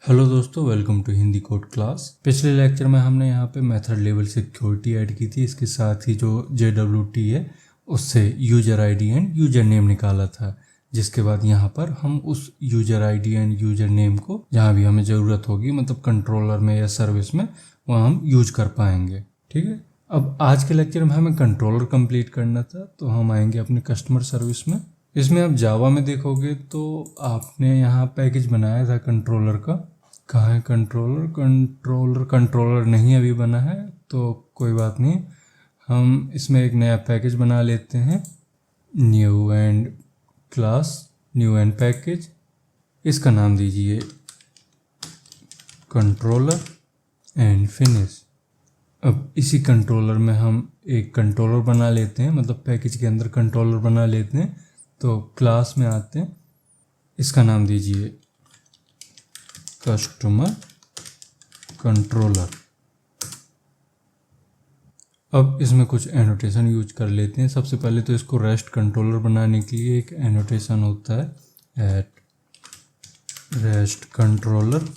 Hello दोस्तों, welcome to Hindi code class. पिछले lecture में हमने यहाँ पे मेथड लेवल सिक्योरिटी ऐड की थी। इसके साथ ही जो JWT है उससे user ID and user name निकाला था, जिसके बाद यहाँ पर हम उस user ID and user name को जहाँ भी हमें ज़रूरत होगी, मतलब कंट्रोलर में या सर्विस में, वहाँ हम यूज कर पाएंगे। ठीक है, अब आज के लेक्चर में हमें कंट्रोलर कंप्लीट करना था, तो हम आएंगे अपने कस्टमर सर्विस में। इसमें आप जावा में देखोगे तो आपने यहाँ पैकेज बनाया था कंट्रोलर का। कहाँ है कंट्रोलर नहीं अभी बना है, तो कोई बात नहीं, हम इसमें एक नया पैकेज बना लेते हैं, न्यू एंड पैकेज। इसका नाम दीजिए कंट्रोलर एंड फिनिश। अब इसी कंट्रोलर में हम एक कंट्रोलर बना लेते हैं, मतलब पैकेज के अंदर कंट्रोलर बना लेते हैं। तो क्लास में आते हैं, इसका नाम दीजिए कस्टमर कंट्रोलर। अब इसमें कुछ एनोटेशन यूज कर लेते हैं। सबसे पहले तो इसको रेस्ट कंट्रोलर बनाने के लिए एक एनोटेशन होता है, एट रेस्ट कंट्रोलर।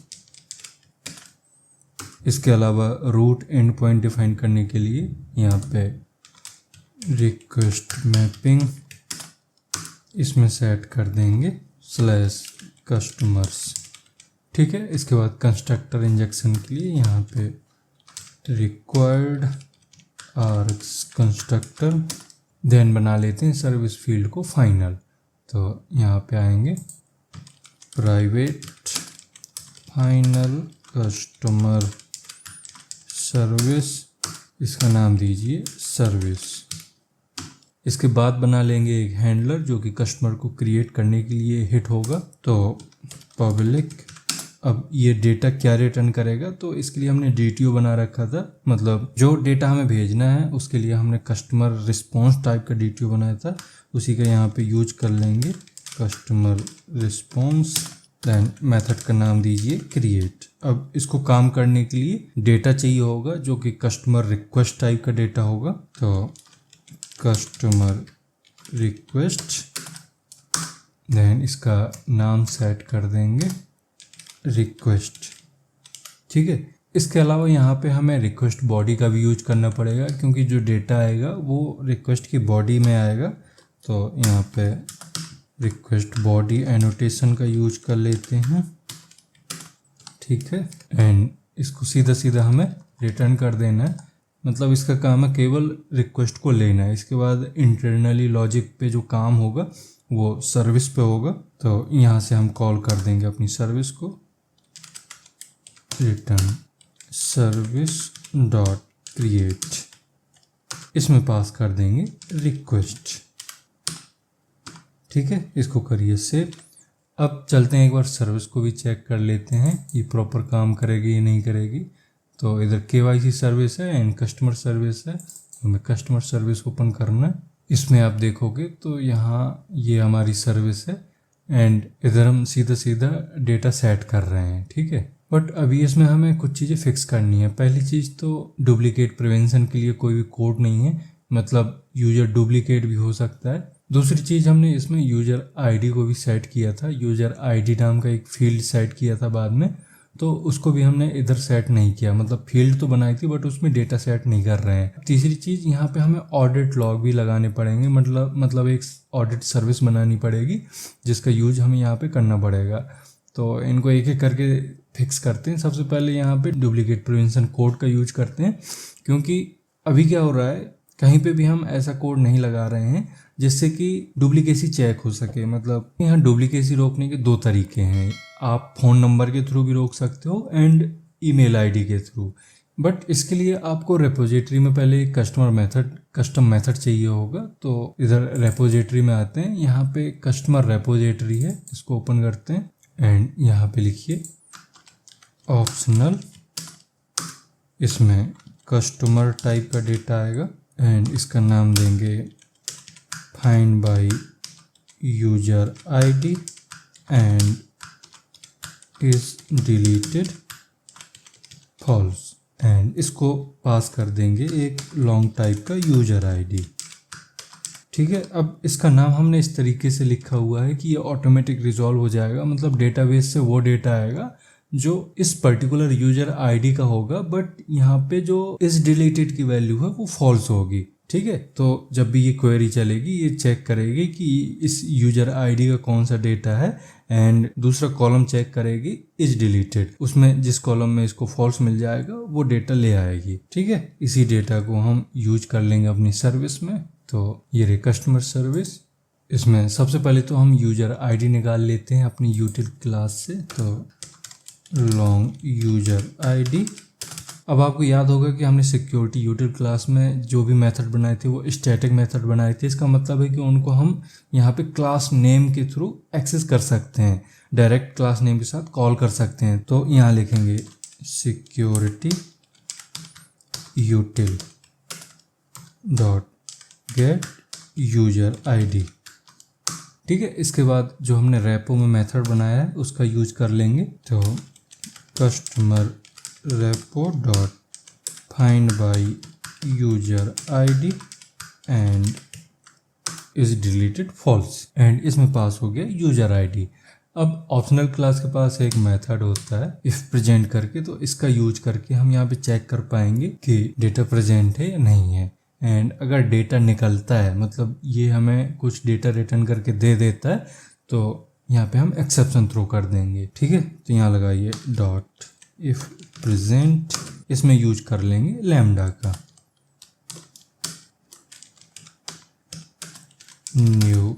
इसके अलावा रूट एंड पॉइंट डिफाइन करने के लिए यहाँ पे रिक्वेस्ट मैपिंग इसमें सेट कर देंगे /customers। ठीक है, इसके बाद कंस्ट्रक्टर इंजेक्शन के लिए यहाँ पे रिक्वायर्ड आर्ग्स कंस्ट्रक्टर, देन बना लेते हैं सर्विस फील्ड को फाइनल। तो यहाँ पे आएंगे प्राइवेट फाइनल कस्टमर सर्विस, इसका नाम दीजिए सर्विस। इसके बाद बना लेंगे एक हैंडलर जो कि कस्टमर को क्रिएट करने के लिए हिट होगा, तो पब्लिक। अब ये डेटा क्या रिटर्न करेगा, तो इसके लिए हमने DTO बना रखा था, मतलब जो डेटा हमें भेजना है उसके लिए हमने कस्टमर रिस्पॉन्स टाइप का DTO बनाया था, उसी का यहाँ पे यूज कर लेंगे कस्टमर रिस्पॉन्स। देन मेथड का नाम दीजिए क्रिएट। अब इसको काम करने के लिए डेटा चाहिए होगा जो कि कस्टमर रिक्वेस्ट टाइप का डेटा होगा, तो कस्टमर रिक्वेस्ट, देन इसका नाम सेट कर देंगे रिक्वेस्ट। ठीक है, इसके अलावा यहाँ पे हमें रिक्वेस्ट बॉडी का भी यूज करना पड़ेगा, क्योंकि जो डेटा आएगा वो रिक्वेस्ट की बॉडी में आएगा। तो यहाँ पे रिक्वेस्ट बॉडी एनोटेशन का यूज कर लेते हैं। ठीक है, एंड इसको सीधा सीधा हमें रिटर्न कर देना है, मतलब इसका काम है केवल रिक्वेस्ट को लेना है। इसके बाद इंटरनली लॉजिक पे जो काम होगा वो सर्विस पे होगा, तो यहाँ से हम कॉल कर देंगे अपनी सर्विस को, रिटर्न सर्विस डॉट क्रिएट। इसमें पास कर देंगे रिक्वेस्ट। ठीक है, इसको करिए सेव। अब चलते हैं एक बार सर्विस को भी चेक कर लेते हैं, ये प्रॉपर काम करेगी या नहीं करेगी। तो इधर KYC सर्विस है एंड कस्टमर सर्विस है, हमें कस्टमर सर्विस ओपन करना है। इसमें आप देखोगे तो यहाँ ये हमारी सर्विस है एंड इधर हम सीधा सीधा डेटा सेट कर रहे हैं। ठीक है, बट अभी इसमें हमें कुछ चीज़ें फिक्स करनी है। पहली चीज़ तो डुप्लीकेट प्रिवेंशन के लिए कोई भी कोड नहीं है, मतलब यूजर डुप्लीकेट भी हो सकता है। दूसरी चीज़, हमने इसमें यूजर आईडी को भी सेट किया था, यूजर आईडी नाम का एक फील्ड सेट किया था बाद में, तो उसको भी हमने इधर सेट नहीं किया, मतलब फील्ड तो बनाई थी बट उसमें डेटा सेट नहीं कर रहे हैं। तीसरी चीज़, यहाँ पे हमें ऑडिट लॉग भी लगाने पड़ेंगे, मतलब एक ऑडिट सर्विस बनानी पड़ेगी जिसका यूज हमें यहाँ पे करना पड़ेगा। तो इनको एक एक करके फिक्स करते हैं। सबसे पहले यहाँ पे डुप्लीकेट प्रिवेंशन कोड का यूज करते हैं, क्योंकि अभी क्या हो रहा है, कहीं पे भी हम ऐसा कोड नहीं लगा रहे हैं जिससे कि डुप्लीकेसी चेक हो सके। मतलब यहाँ डुप्लीकेसी रोकने के दो तरीके हैं, आप फ़ोन नंबर के थ्रू भी रोक सकते हो एंड ईमेल आईडी के थ्रू। बट इसके लिए आपको रेपोजिटरी में पहले एक कस्टम मेथड चाहिए होगा। तो इधर रेपोजिटरी में आते हैं, यहाँ पे कस्टमर रेपोजिटरी है, इसको ओपन करते हैं एंड यहाँ पे लिखिए ऑप्शनल। इसमें कस्टमर टाइप का डेटा आएगा एंड इसका नाम देंगे find by user ID and is deleted false, and इसको पास कर देंगे एक लॉन्ग टाइप का यूजर आईडी। ठीक है, अब इसका नाम हमने इस तरीके से लिखा हुआ है कि ये ऑटोमेटिक रिजॉल्व हो जाएगा, मतलब डेटाबेस से वो डेटा आएगा जो इस पर्टिकुलर यूजर आईडी का होगा, बट यहाँ पे जो इस डिलीटेड की वैल्यू है वो फॉल्स होगी। ठीक है, तो जब भी ये क्वेरी चलेगी ये चेक करेगी कि इस यूजर आईडी का कौन सा डेटा है, एंड दूसरा कॉलम चेक करेगी इज डिलीटेड, उसमें जिस कॉलम में इसको फॉल्स मिल जाएगा वो डेटा ले आएगी। ठीक है, इसी डेटा को हम यूज कर लेंगे अपनी सर्विस में। तो ये रही कस्टमर सर्विस। इसमें सबसे पहले तो हम यूजर आईडी निकाल लेते हैं अपनी यूटिल क्लास से। तो लॉन्ग यूजर आईडी। अब आपको याद होगा कि हमने सिक्योरिटी यूटिल क्लास में जो भी मेथड बनाए थे वो स्टैटिक मेथड बनाए थे। इसका मतलब है कि उनको हम यहाँ पे क्लास नेम के थ्रू एक्सेस कर सकते हैं, डायरेक्ट क्लास नेम के साथ कॉल कर सकते हैं। तो यहाँ लिखेंगे security util dot get user ID. ठीक है, इसके बाद जो हमने रेपो में मेथड बनाया है उसका यूज कर लेंगे। तो customer repo dot find by user ID and is deleted false, and इसमें पास हो गया यूजर आईडी। अब ऑप्शनल क्लास के पास एक मेथड होता है इफ प्रेजेंट करके, तो इसका यूज करके हम यहाँ पे चेक कर पाएंगे कि डेटा प्रेजेंट है या नहीं है। एंड अगर डेटा निकलता है, मतलब ये हमें कुछ डेटा रिटर्न करके दे देता है, तो यहाँ पे हम एक्सेप्शन थ्रो कर देंगे। ठीक है, तो यहाँ लगाइए डॉट इफ प्रेजेंट, इसमें यूज कर लेंगे लैम्डा का new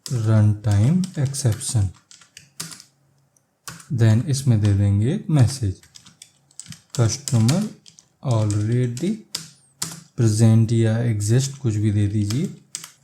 runtime exception. Then इसमें दे देंगे एक मैसेज कस्टमर ऑलरेडी प्रेजेंट या एग्जिस्ट, कुछ भी दे दीजिए,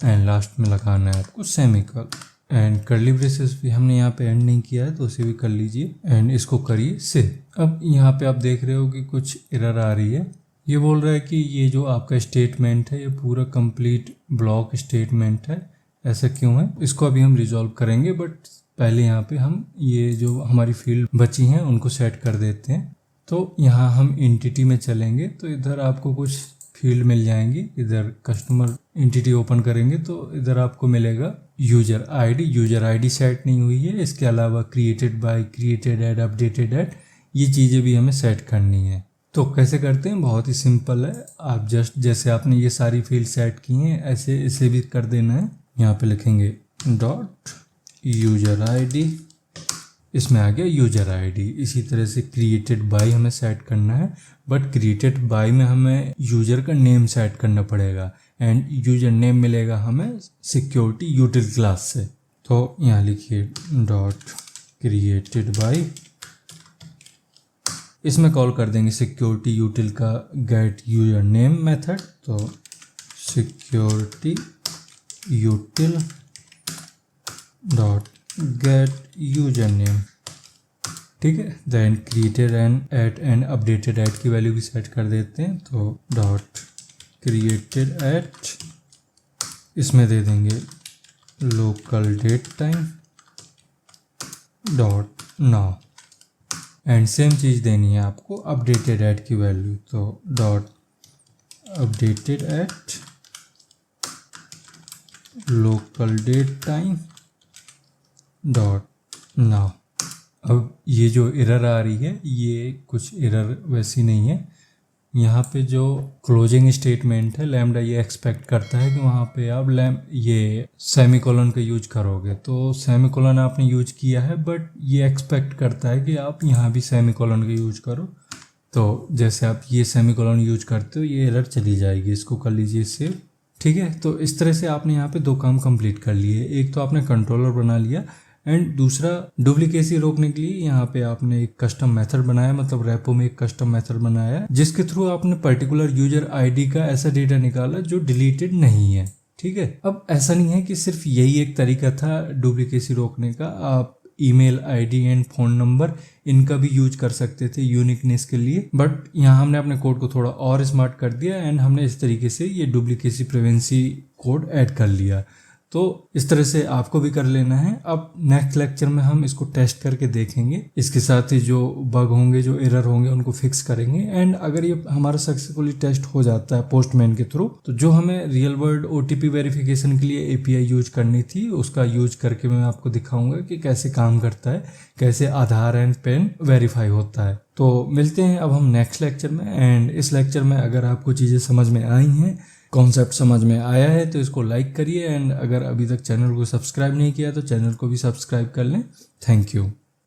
एंड लास्ट में लगाना है आपको सेमीकोलन। एंड कर्ली ब्रेसेस भी हमने यहाँ पे एंड नहीं किया है तो उसे भी कर लीजिए, एंड इसको करिए सेव। अब यहाँ पे आप देख रहे हो कि कुछ एरर आ रही है। ये बोल रहा है कि ये जो आपका स्टेटमेंट है ये पूरा कंप्लीट ब्लॉक स्टेटमेंट है, ऐसा क्यों है, इसको अभी हम रिजॉल्व करेंगे। बट पहले यहाँ पे हम ये जो हमारी फील्ड बची हैं उनको सेट कर देते हैं। तो यहाँ हम एंटिटी में चलेंगे तो इधर आपको कुछ फील्ड मिल जाएंगी। इधर कस्टमर एंटिटी ओपन करेंगे तो इधर आपको मिलेगा user ID. User ID set नहीं हुई है, इसके अलावा created by, created at, updated at, ये चीज़ें भी हमें सेट करनी है। तो कैसे करते हैं, बहुत ही सिंपल है। आप जस्ट जैसे आपने ये सारी फील्ड सेट की हैं ऐसे इसे भी कर देना है। यहाँ पे लिखेंगे डॉट यूजर आईडी, इसमें आ गया यूजर आईडी। इसी तरह से क्रिएटेड बाय हमें सेट करना है, बट क्रिएटेड बाय में हमें यूजर का नेम सेट करना पड़ेगा, एंड यूजर नेम मिलेगा हमें सिक्योरिटी यूटिल क्लास से। तो यहाँ लिखिए डॉट क्रिएटेड बाय, इसमें कॉल कर देंगे सिक्योरिटी यूटिल का गेट यूजर नेम मेथड। तो security util dot get user name. ठीक है, then created and at and updated at की वैल्यू भी सेट कर देते हैं। तो डॉट क्रिएटेड एट, इसमें दे देंगे local date time dot now, and same चीज़ देनी है आपको अपडेटेड एट की वैल्यू। तो dot updated at local date time dot now. अब ये जो एरर आ रही है ये कुछ एरर वैसी नहीं है। यहाँ पे जो क्लोजिंग स्टेटमेंट है लैम्डा ये एक्सपेक्ट करता है कि वहाँ पे आप ये सेमीकोलन का यूज करोगे, तो सेमीकोलन आपने यूज किया है, बट ये एक्सपेक्ट करता है कि आप यहाँ भी सेमीकोलन का यूज करो। तो जैसे आप ये सेमीकोलन यूज करते हो ये एरर चली जाएगी, इसको कर लीजिए सेव। ठीक है, तो इस तरह से आपने यहाँ पे दो काम कंप्लीट कर लिए। एक तो आपने कंट्रोलर बना लिया, एंड दूसरा डुप्लीकेसी रोकने के लिए यहाँ पे आपने एक कस्टम मेथड बनाया, मतलब रेपो में एक कस्टम मेथड बनाया जिसके थ्रू आपने पर्टिकुलर यूजर आईडी का ऐसा डेटा निकाला जो डिलीटेड नहीं है। ठीक है, अब ऐसा नहीं है कि सिर्फ यही एक तरीका था डुप्लीकेसी रोकने का, आप email ID and phone number इनका भी यूज कर सकते थे यूनिकनेस के लिए, बट यहाँ हमने अपने कोड को थोड़ा और स्मार्ट कर दिया एंड हमने इस तरीके से ये डुप्लीकेसी प्रिवेंसी कोड ऐड कर लिया। तो इस तरह से आपको भी कर लेना है। अब नेक्स्ट लेक्चर में हम इसको टेस्ट करके देखेंगे, इसके साथ ही जो बग होंगे, जो एरर होंगे उनको फिक्स करेंगे। एंड अगर ये हमारा सक्सेसफुली टेस्ट हो जाता है पोस्टमैन के थ्रू, तो जो हमें रियल वर्ल्ड OTP वेरिफिकेशन के लिए API यूज करनी थी उसका यूज करके मैं आपको दिखाऊंगा कि कैसे काम करता है, कैसे आधार एंड पैन वेरीफाई होता है। तो मिलते हैं अब हम नेक्स्ट लेक्चर में। एंड इस लेक्चर में अगर आपको चीज़ें समझ में आई हैं, कॉन्सेप्ट समझ में आया है, तो इसको लाइक करिए। एंड अगर अभी तक चैनल को सब्सक्राइब नहीं किया तो चैनल को भी सब्सक्राइब कर लें। Thank you.